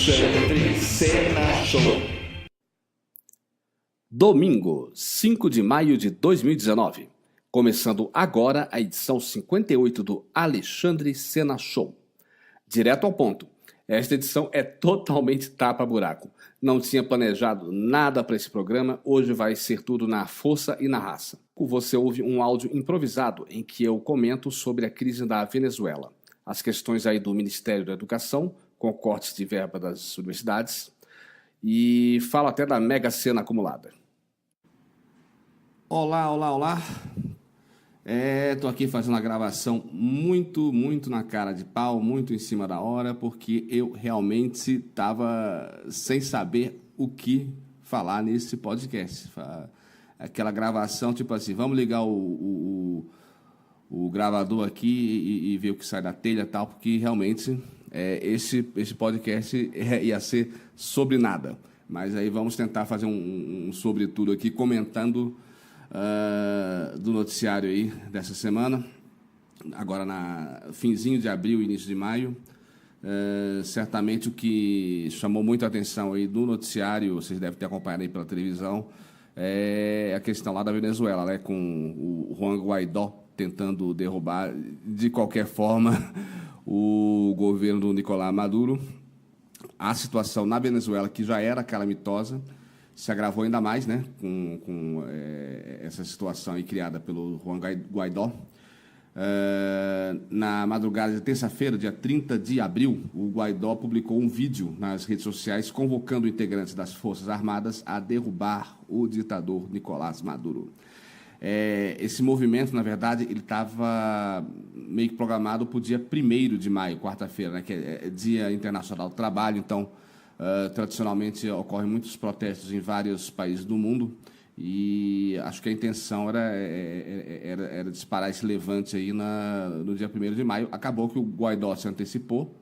Alexandre Sena Show. Domingo, 5 de maio de 2019. Começando agora a edição 58 do Alexandre Sena Show. Direto ao ponto. Esta edição é totalmente tapa-buraco. Não tinha planejado nada para esse programa, hoje vai ser tudo na força e na raça. Você ouve um áudio improvisado em que eu comento sobre a crise da Venezuela, as questões aí do Ministério da Educação, com cortes de verba das universidades, e falo até da mega sena acumulada. Olá. Tô aqui fazendo uma gravação muito na cara de pau, muito em cima da hora, porque eu realmente estava sem saber o que falar nesse podcast. Aquela gravação, tipo assim, vamos ligar o gravador aqui e ver o que sai da telha e tal, porque realmente esse podcast ia ser sobre nada. Mas aí vamos tentar fazer um sobre tudo aqui, comentando do noticiário aí dessa semana, agora finzinho de abril, início de maio. Certamente o que chamou muito a atenção aí do noticiário, vocês devem ter acompanhado aí pela televisão, é a questão lá da Venezuela, né, com o Juan Guaidó tentando derrubar de qualquer forma o governo do Nicolás Maduro. A situação na Venezuela, que já era calamitosa, se agravou ainda mais, né, com essa situação aí criada pelo Juan Guaidó. Na madrugada de terça-feira, dia 30 de abril, o Guaidó publicou um vídeo nas redes sociais convocando integrantes das Forças Armadas a derrubar o ditador Nicolás Maduro. Esse movimento, na verdade, ele estava meio que programado para o dia 1º de maio, quarta-feira, né, que é Dia Internacional do Trabalho. Então, tradicionalmente ocorrem muitos protestos em vários países do mundo e acho que a intenção era disparar esse levante aí no dia 1º de maio. Acabou que o Guaidó se antecipou.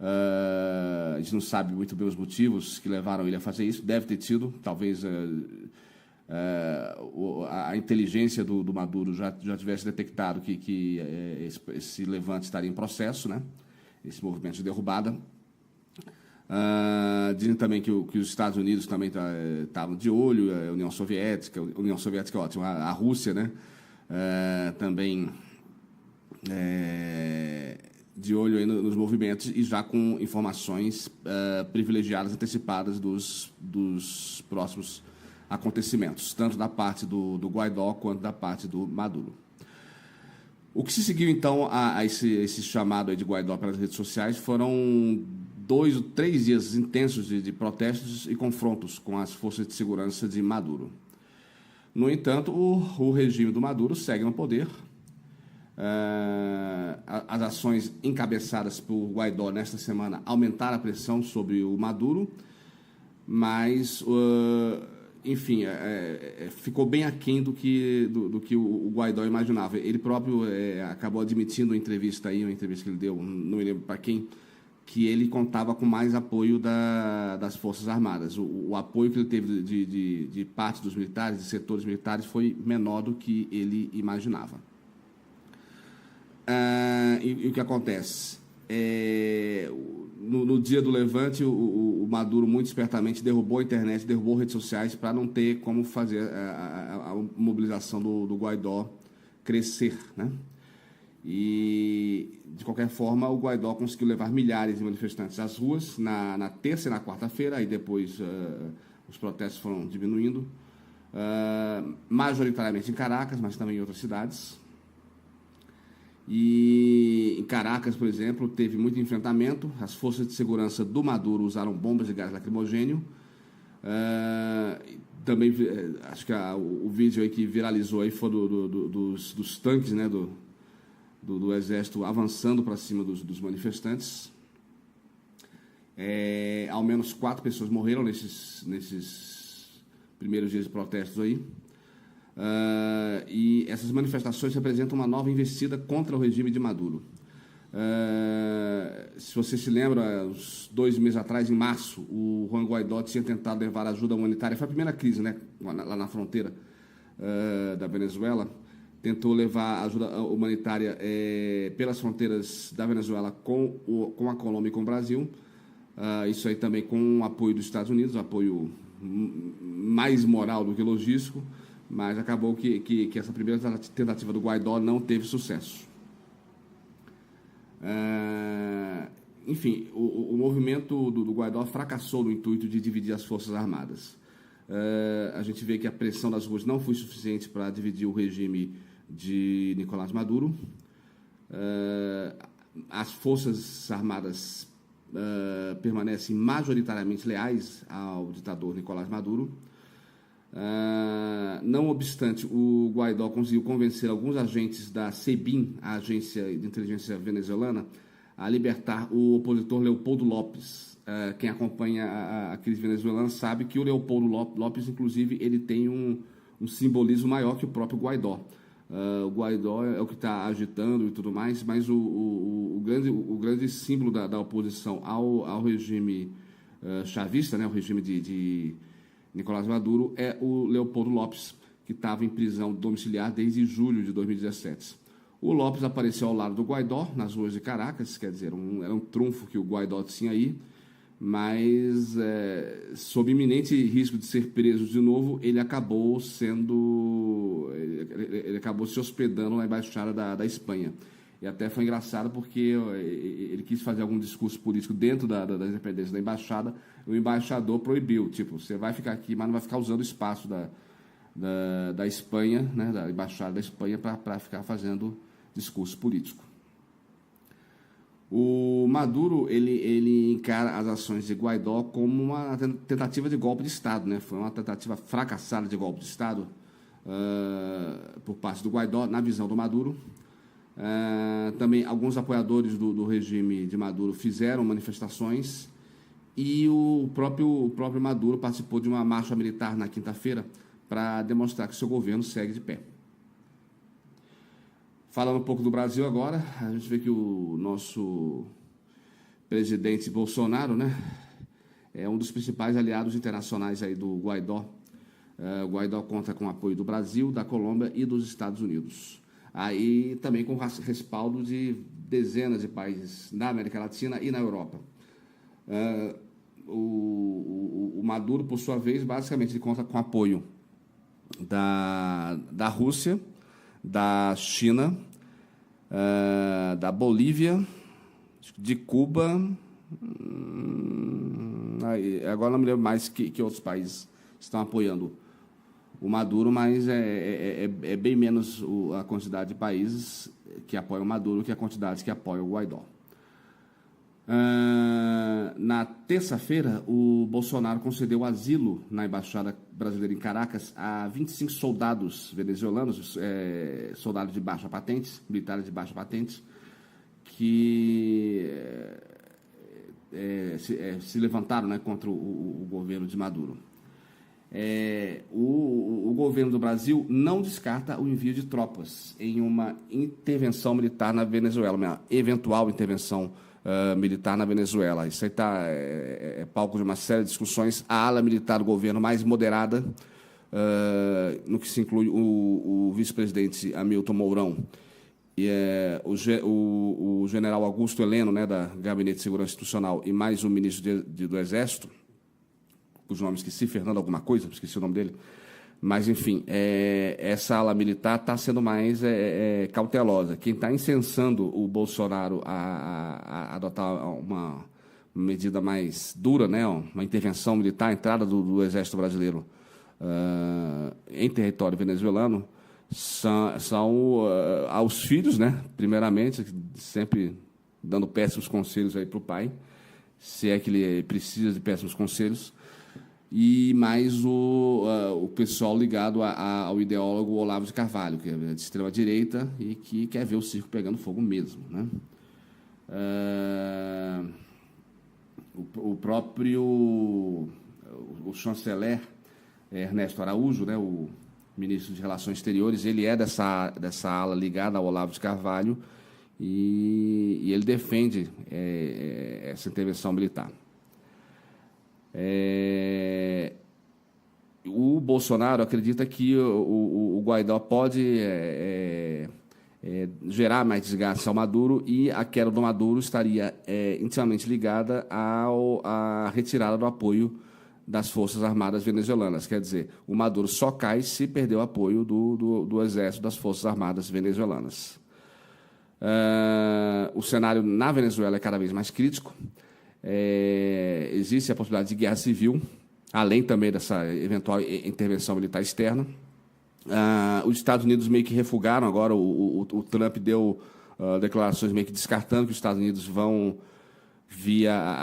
A gente não sabe muito bem os motivos que levaram ele a fazer isso. Deve ter tido, talvez a inteligência do Maduro já tivesse detectado que esse levante estaria em processo, né? Esse movimento de derrubada. Dizem também que os Estados Unidos também estavam de olho, a União Soviética é ótimo, a Rússia, né? Também de olho aí nos movimentos e já com informações privilegiadas, antecipadas dos próximos acontecimentos, tanto da parte do Guaidó quanto da parte do Maduro. O que se seguiu, então, a esse chamado aí de Guaidó pelas redes sociais foram 2 ou 3 dias intensos de protestos e confrontos com as forças de segurança de Maduro. No entanto, o regime do Maduro segue no poder. As ações encabeçadas por Guaidó nesta semana aumentaram a pressão sobre o Maduro, mas, enfim, ficou bem aquém do que o Guaidó imaginava. Ele próprio acabou admitindo uma entrevista que ele deu, não me lembro para quem, que ele contava com mais apoio das Forças Armadas. O apoio que ele teve de parte dos militares, de setores militares, foi menor do que ele imaginava. E o que acontece? No dia do levante, o Maduro, muito espertamente, derrubou a internet, derrubou redes sociais para não ter como fazer a mobilização do Guaidó crescer, né? E, de qualquer forma, o Guaidó conseguiu levar milhares de manifestantes às ruas na terça e na quarta-feira, aí depois os protestos foram diminuindo, majoritariamente em Caracas, mas também em outras cidades. E em Caracas, por exemplo, teve muito enfrentamento. As forças de segurança do Maduro usaram bombas de gás lacrimogêneo. Também, acho que o vídeo aí que viralizou aí foi dos tanques, né, do exército avançando para cima dos manifestantes. Ao menos 4 pessoas morreram nesses primeiros dias de protestos aí. E essas manifestações representam uma nova investida contra o regime de Maduro. Se você se lembra, uns 2 meses atrás, em março, o Juan Guaidó tinha tentado levar ajuda humanitária. Foi a primeira crise, né, lá na fronteira da Venezuela. Tentou levar ajuda humanitária pelas fronteiras da Venezuela com a Colômbia e com o Brasil. Isso aí também com o apoio dos Estados Unidos, um apoio mais moral do que logístico, mas acabou que essa primeira tentativa do Guaidó não teve sucesso. Enfim, o movimento do Guaidó fracassou no intuito de dividir as Forças Armadas. A gente vê que a pressão das ruas não foi suficiente para dividir o regime de Nicolás Maduro. As Forças Armadas permanecem majoritariamente leais ao ditador Nicolás Maduro. Não obstante, o Guaidó conseguiu convencer alguns agentes da SEBIN, a agência de inteligência venezuelana, a libertar o opositor Leopoldo López. Quem acompanha a crise venezuelana sabe que o Leopoldo López, inclusive, ele tem um simbolismo maior que o próprio Guaidó. O Guaidó é o que está agitando e tudo mais, mas o grande símbolo da oposição ao regime chavista, né, o regime de Nicolás Maduro, é o Leopoldo López, que estava em prisão domiciliar desde julho de 2017. O López apareceu ao lado do Guaidó nas ruas de Caracas, quer dizer, era um trunfo que o Guaidó tinha aí, mas sob iminente risco de ser preso de novo, ele acabou se hospedando na embaixada da Espanha. E até foi engraçado porque ele quis fazer algum discurso político dentro das dependências da embaixada, o embaixador proibiu, tipo, você vai ficar aqui, mas não vai ficar usando o espaço da Espanha, né, da embaixada da Espanha, para ficar fazendo discurso político. O Maduro, ele encara as ações de Guaidó como uma tentativa de golpe de Estado, né? Foi uma tentativa fracassada de golpe de Estado por parte do Guaidó, na visão do Maduro. Também alguns apoiadores do regime de Maduro fizeram manifestações e o próprio Maduro participou de uma marcha militar na quinta-feira para demonstrar que seu governo segue de pé. Falando um pouco do Brasil agora, a gente vê que o nosso presidente Bolsonaro, né, é um dos principais aliados internacionais aí do Guaidó. O Guaidó conta com o apoio do Brasil, da Colômbia e dos Estados Unidos. Aí também com respaldo de dezenas de países na América Latina e na Europa. O Maduro, por sua vez, basicamente conta com apoio da Rússia, da China, da Bolívia, de Cuba, agora não me lembro mais que outros países estão apoiando o Maduro, mas é bem menos a quantidade de países que apoiam o Maduro que a quantidade que apoiam o Guaidó. Na terça-feira, o Bolsonaro concedeu asilo na Embaixada Brasileira em Caracas a 25 soldados venezuelanos, soldados de baixa patente, militares de baixa patente, que se levantaram, né, contra o governo de Maduro. O governo do Brasil não descarta o envio de tropas em uma intervenção militar na Venezuela, uma eventual intervenção militar na Venezuela. Isso aí é palco de uma série de discussões. A ala militar do governo mais moderada, no que se inclui o vice-presidente Hamilton Mourão e o general Augusto Heleno, né, da Gabinete de Segurança Institucional, e mais o ministro do Exército, cujo nome esqueci, Fernando alguma coisa, esqueci o nome dele, mas, enfim, essa ala militar está sendo mais cautelosa. Quem está incensando o Bolsonaro a adotar uma medida mais dura, né, uma intervenção militar, a entrada do Exército Brasileiro em território venezuelano, são aos filhos, né, primeiramente, sempre dando péssimos conselhos aí para o pai, se é que ele precisa de péssimos conselhos, e mais o pessoal ligado ao ideólogo Olavo de Carvalho, que é de extrema-direita e que quer ver o circo pegando fogo mesmo, né? O próprio chanceler Ernesto Araújo, né, o ministro de Relações Exteriores, ele é dessa ala ligada ao Olavo de Carvalho e ele defende essa intervenção militar. O Bolsonaro acredita que o Guaidó pode gerar mais desgaste ao Maduro, e a queda do Maduro estaria intimamente ligada à retirada do apoio das Forças Armadas venezuelanas. Quer dizer, o Maduro só cai se perder o apoio do exército das Forças Armadas venezuelanas. O cenário na Venezuela é cada vez mais crítico. Existe a possibilidade de guerra civil, além também dessa eventual intervenção militar externa. Os Estados Unidos meio que refugaram agora, o Trump deu declarações meio que descartando que os Estados Unidos vão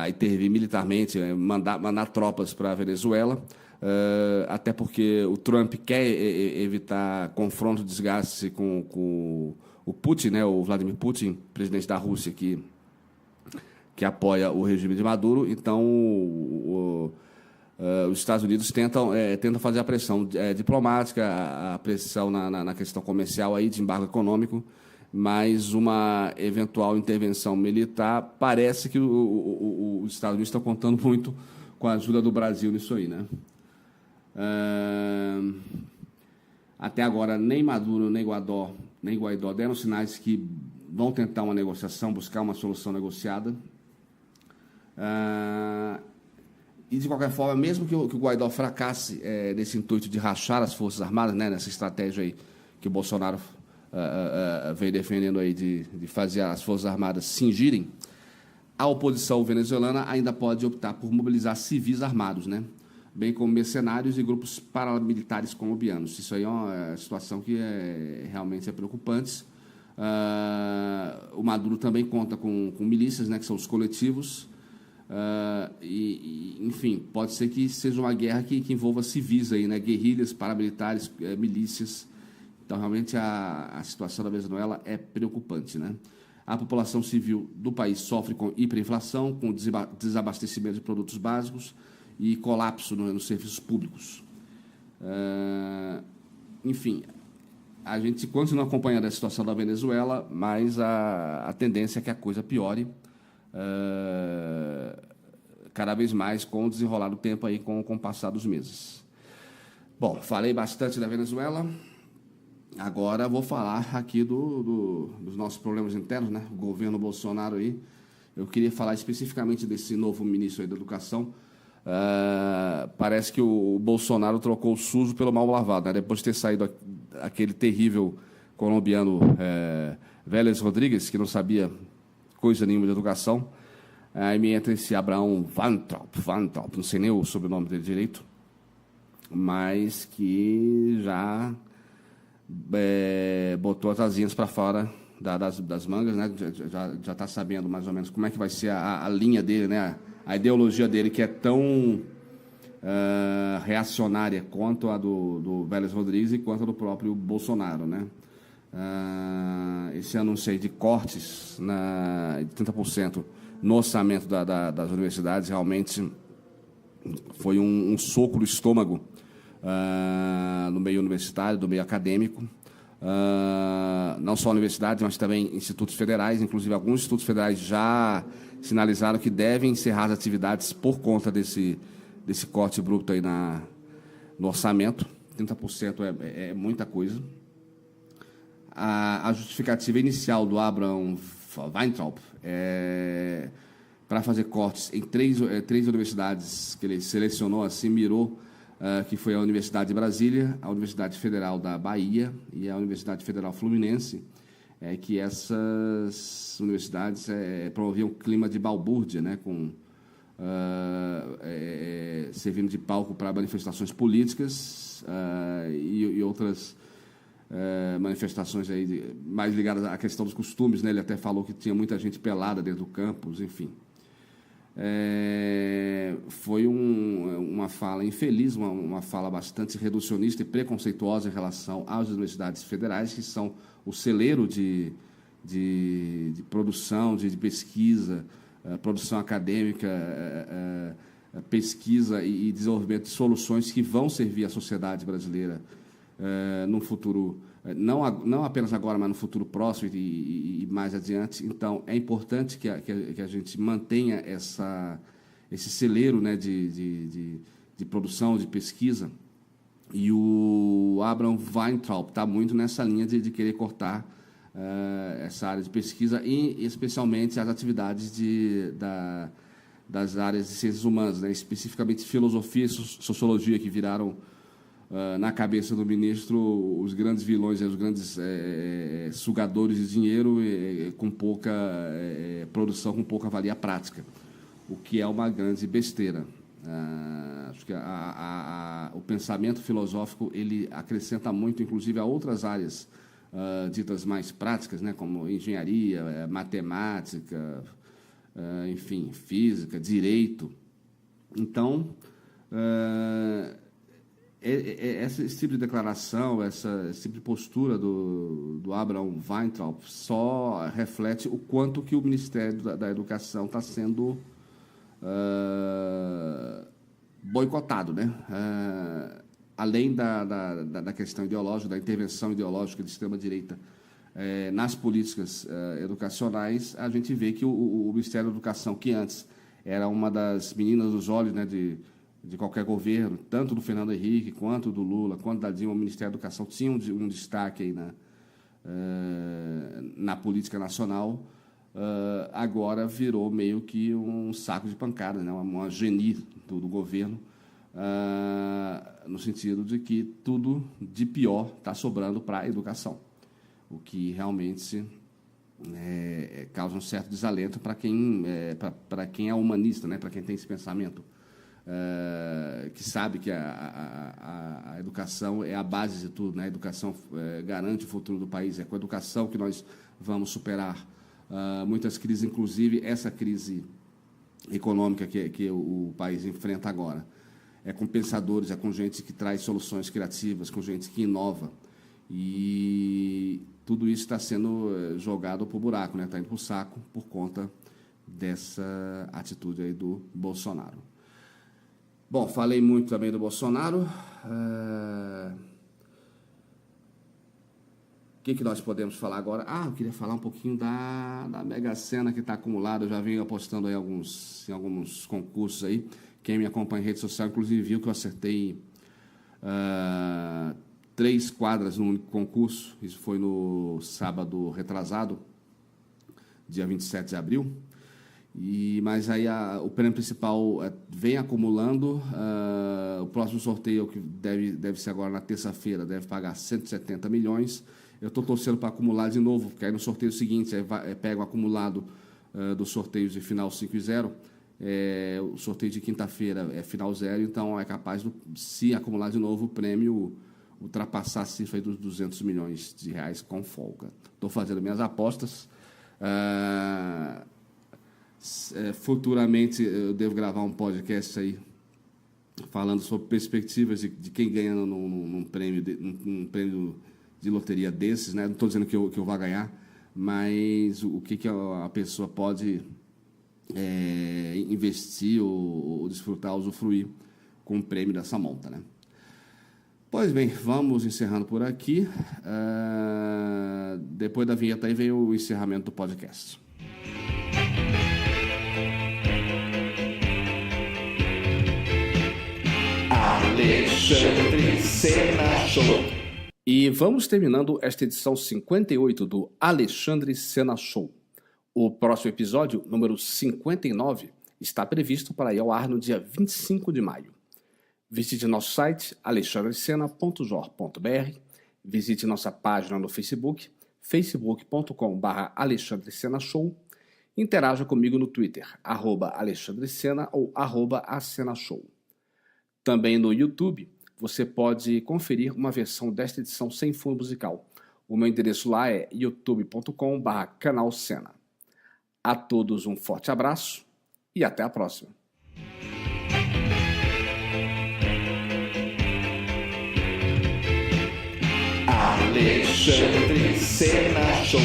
intervir militarmente, mandar tropas para a Venezuela, até porque o Trump quer evitar confronto, desgaste com o Putin, né, o Vladimir Putin, presidente da Rússia, que apoia o regime de Maduro. Então, os Estados Unidos tentam fazer a pressão diplomática, a pressão na questão comercial, aí, de embargo econômico, mas uma eventual intervenção militar, parece que os Estados Unidos estão contando muito com a ajuda do Brasil nisso aí, né? Até agora, nem Maduro, nem Guaidó deram sinais que vão tentar uma negociação, buscar uma solução negociada. E, de qualquer forma, mesmo que o Guaidó fracasse nesse intuito de rachar as Forças Armadas, né, nessa estratégia aí que o Bolsonaro vem defendendo aí de fazer as Forças Armadas cingirem, a oposição venezuelana ainda pode optar por mobilizar civis armados, né, bem como mercenários e grupos paramilitares colombianos. Isso aí é uma situação que realmente é preocupante. O Maduro também conta com milícias, né, que são os coletivos. Enfim, pode ser que seja uma guerra que envolva civis aí, né? Guerrilhas, paramilitares, milícias. Então, realmente, a situação da Venezuela é preocupante, né? A população civil do país sofre com hiperinflação, com desabastecimento de produtos básicos e colapso nos serviços públicos. Enfim, a gente continua acompanhando a situação da Venezuela, mas a tendência é que a coisa piore cada vez mais com o desenrolar do tempo aí, com o passar dos meses. Bom, falei bastante da Venezuela. Agora vou falar aqui dos nossos problemas internos, né? O governo Bolsonaro aí. Eu queria falar especificamente desse novo ministro aí da Educação. Parece que o Bolsonaro trocou o sujo pelo mal lavado, né? Depois de ter saído aquele terrível colombiano Vélez Rodríguez, que não sabia coisa nenhuma de educação. Aí me entra esse Abraão Weintraub, não sei nem o sobrenome dele direito, mas que já botou as asinhas para fora das mangas, né? Já está sabendo mais ou menos como é que vai ser a linha dele, né? A ideologia dele, que é tão reacionária quanto a do Vélez Rodrigues e quanto a do próprio Bolsonaro, né? Esse anúncio aí de cortes de 30% no orçamento das universidades realmente foi um soco no estômago no meio universitário, do meio acadêmico. Não só universidades, mas também institutos federais. Inclusive, alguns institutos federais já sinalizaram que devem encerrar as atividades por conta desse corte bruto aí no orçamento. 30% é muita coisa. A justificativa inicial do Abraham Weintraub para fazer cortes em três universidades que ele selecionou, assim, mirou, que foi a Universidade de Brasília, a Universidade Federal da Bahia e a Universidade Federal Fluminense, que essas universidades promoviam um clima de balbúrdia, né, servindo de palco para manifestações políticas e outras manifestações aí mais ligadas à questão dos costumes, né? Ele até falou que tinha muita gente pelada dentro do campus, enfim. Foi uma fala infeliz, uma fala bastante reducionista e preconceituosa em relação às universidades federais, que são o celeiro de produção, de pesquisa, produção acadêmica, pesquisa e desenvolvimento de soluções que vão servir à sociedade brasileira no futuro, não apenas agora, mas no futuro próximo e mais adiante. Então, é importante que a gente mantenha esse celeiro, né, de produção, de pesquisa. E o Abraham Weintraub está muito nessa linha de querer cortar essa área de pesquisa e especialmente as atividades das áreas de ciências humanas, né? Especificamente filosofia e sociologia, que viraram na cabeça do ministro os grandes vilões, os grandes sugadores de dinheiro com pouca produção, com pouca valia prática, o que é uma grande besteira. Acho que o pensamento filosófico ele acrescenta muito, inclusive, a outras áreas ditas mais práticas, né, como engenharia, matemática, enfim, física, direito. Então, esse tipo de declaração, esse tipo de postura do Abraham Weintraub só reflete o quanto que o Ministério da Educação está sendo boicotado, né? Além da questão ideológica, da intervenção ideológica de extrema-direita nas políticas educacionais, a gente vê que o Ministério da Educação, que antes era uma das meninas dos olhos, né, de qualquer governo, tanto do Fernando Henrique, quanto do Lula, quanto da Dilma, o Ministério da Educação tinha um destaque aí na política nacional, agora virou meio que um saco de pancada, né, uma genie do governo, no sentido de que tudo de pior está sobrando para a educação, o que realmente causa um certo desalento para quem é humanista, né, para quem tem esse pensamento, que sabe que a educação é a base de tudo, né? A educação garante o futuro do país, é com a educação que nós vamos superar muitas crises, inclusive essa crise econômica que o país enfrenta agora. É com pensadores, é com gente que traz soluções criativas, com gente que inova. E tudo isso está sendo jogado para o buraco, né? Está indo para o saco por conta dessa atitude aí do Bolsonaro. Bom, falei muito também do Bolsonaro. O que nós podemos falar agora? Eu queria falar um pouquinho da Mega Sena que está acumulada. Eu já venho apostando aí em alguns concursos aí. Quem me acompanha em rede social, inclusive, viu que eu acertei 3 quadras no único concurso. Isso foi no sábado retrasado, dia 27 de abril. Mas aí o prêmio principal vem acumulando. O próximo sorteio, que deve ser agora na terça-feira, deve pagar 170 milhões. Eu estou torcendo para acumular de novo, porque aí no sorteio seguinte pega o acumulado dos sorteios de final 5 e 0. O sorteio de quinta-feira é final 0, então é capaz, se acumular de novo, o prêmio ultrapassar a cifra aí dos 200 milhões de reais com folga. Estou fazendo minhas apostas. Futuramente eu devo gravar um podcast aí falando sobre perspectivas de quem ganha num prêmio de loteria desses, né? Não estou dizendo que eu vá ganhar, mas o que a pessoa pode investir ou desfrutar, usufruir com o prêmio dessa monta, né? Pois bem, vamos encerrando por aqui. Depois da vinheta aí vem o encerramento do podcast. Alexandre Sena Show. E vamos terminando esta edição 58 do Alexandre Sena Show. O próximo episódio, número 59, está previsto para ir ao ar no dia 25 de maio. Visite nosso site alexandrecena.jor.br, visite nossa página no Facebook, facebook.com/Alexandre Sena Show, interaja comigo no Twitter, @AlexandreSena ou @AcenaShow. Também no YouTube, você pode conferir uma versão desta edição sem fundo musical. O meu endereço lá é youtube.com/Canal Sena. A todos um forte abraço e até a próxima. Alexandre Sena Show.